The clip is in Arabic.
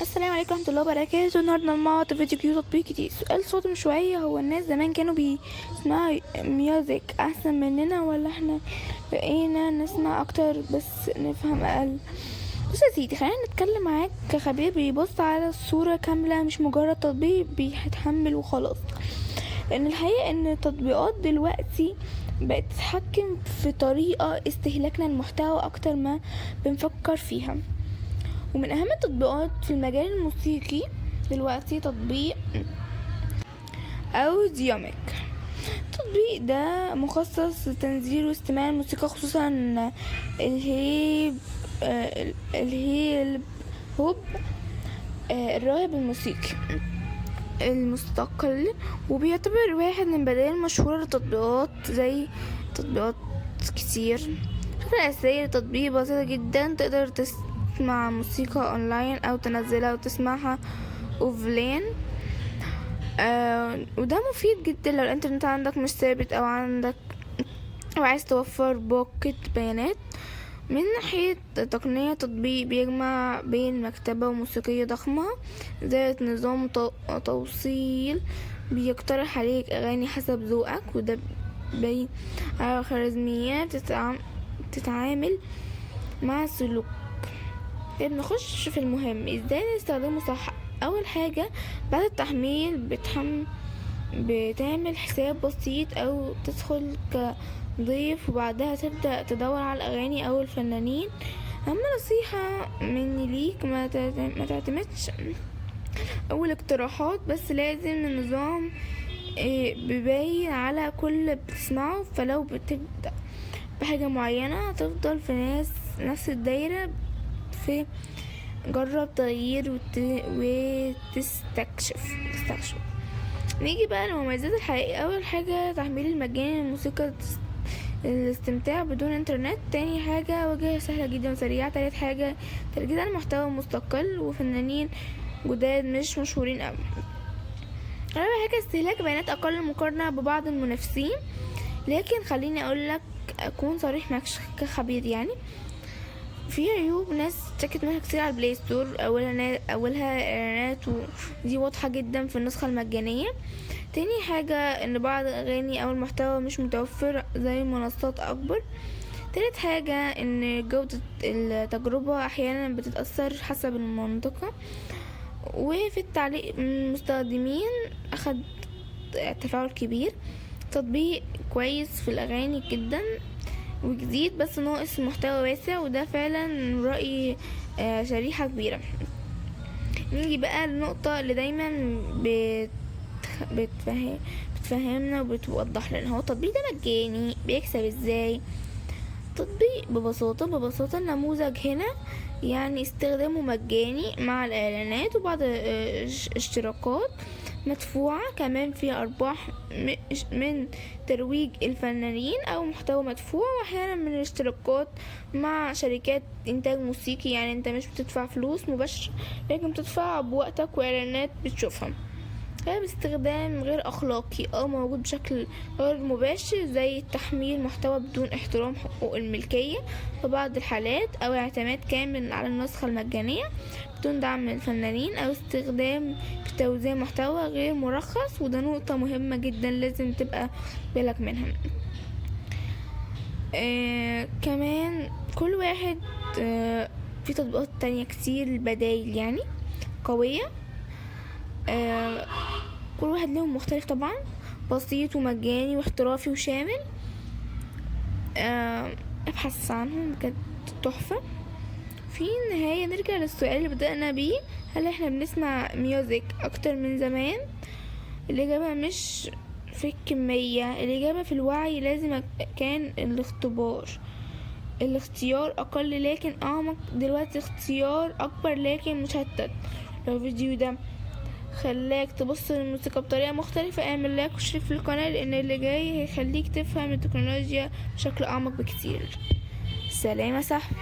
السلام عليكم ورحمة الله وبركاته. النهاردة مع فيديو جديد تطبيق جديد. سؤال صادم شوية، هو الناس زمان كانوا بيسمعوا ميوزك أحسن مننا ولا احنا بقينا نسمع أكتر بس نفهم أقل؟ بص يا سيدي، خلينا نتكلم معاك كخبير بيبص على الصورة كاملة، مش مجرد تطبيق بيتحمل وخلاص. لأن الحقيقة إن التطبيقات دلوقتي بقت تتحكم في طريقة استهلاكنا المحتوى أكتر ما بنفكر فيها. ومن أهم التطبيقات في المجال الموسيقي دلوقتي تطبيق أوديوميك. التطبيق ده مخصص لتنزيل واستماع الموسيقى، خصوصا الهيب هوب الراهب الموسيقي المستقل، وبيعتبر واحد من بدائل مشهورة للتطبيقات زي تطبيقات كتير. الفكرة الأساسية للتطبيق بسيطة جدا، تقدر تسمع موسيقى اونلاين او تنزلها وتسمعها اوفلاين. وده مفيد جدا لو الانترنت عندك مش ثابت او عايز توفر باقة بيانات. من ناحية تقنية، تطبيق بيجمع بين مكتبة موسيقية ضخمة ذات نظام توصيل بيقترح عليك أغاني حسب ذوقك، وده بين على خوارزميات تتعامل مع سلوك. بنخش في المهم، ازاي نستخدمه صح. اول حاجة بعد التحميل بتعمل حساب بسيط او تدخل كضيف، وبعدها تبدأ تدور على الاغاني او الفنانين. اما نصيحة مني ليك، ما تعتمدش اول اقتراحات، بس لازم النظام بيبين على كل بتسمعه. فلو بتبدأ بحاجة معينة تفضل في نفس الدايرة، في جرب تغيير وتستكشف. نيجي بقى للمميزات الحقيقية. اول حاجة تحميل المجاني للموسيقى، الاستمتاع بدون انترنت. تاني حاجة واجهة سهلة جدا وسريعة. تالت حاجة تركيز على محتوى مستقل وفنانين جداد مش مشهورين اوي. رابع حاجة استهلاك بيانات اقل مقارنة ببعض المنافسين. لكن خليني اقولك، اكون صريح معك كخبير، يعني في عيوب ناس اشتكت منها كتير على البلاي ستور. اولها اعلانات، ودي واضحة جدا في النسخة المجانية. تاني حاجة ان بعض الاغاني او المحتوى مش متوفر زي منصات اكبر. تالت حاجة ان جودة التجربة احيانا بتتأثر حسب المنطقة. وفي التعليق من المستخدمين اخد تفاعل كبير. تطبيق كويس في الاغاني جدا وجديد، بس ناقص محتوى واسع، وده فعلا رأي شريحة كبيرة. نيجي بقى للنقطة اللي دايما بتفهمنا وبتوضح لنا، هو التطبيق ده مجاني بيكسب ازاي؟ تطبيق ببساطة النموذج هنا، يعني استخدامه مجاني مع الإعلانات وبعض اشتراكات مدفوعة. كمان في أرباح من ترويج الفنانين أو محتوى مدفوع، وأحيانا من الاشتراكات مع شركات إنتاج موسيقي. يعني أنت مش بتدفع فلوس مباشرة، لكن بتدفع بوقتك وإعلانات بتشوفها. باستخدام غير أخلاقي أو موجود بشكل غير مباشر، زي تحميل محتوى بدون احترام حقوق الملكية في بعض الحالات، أو اعتماد كامل على النسخة المجانية بدون دعم من الفنانين، أو استخدام في توزيع محتوى غير مرخص. وده نقطة مهمة جدا لازم تبقى بالك منها. كمان كل واحد في تطبيقات تانية كتير بدايل يعني قوية. كل واحد لهم مختلف طبعا، بسيط ومجاني واحترافي وشامل. ابحث عنهم بجد تحفة. في النهاية نرجع للسؤال اللي بدأنا بيه، هل احنا بنسمع ميوزك اكتر من زمان؟ الإجابة مش في الكمية، الإجابة في الوعي. لازم كان الاختيار أقل لكن أعمق، دلوقتي اختيار أكبر لكن مشتت. لو الفيديو ده خلاك تبص للموسيقى بطريقة مختلفة، اعمل لايك واشترك في القناة، لان اللي جاي هيخليك تفهم التكنولوجيا بشكل اعمق بكتير. سلام يا صاحبي.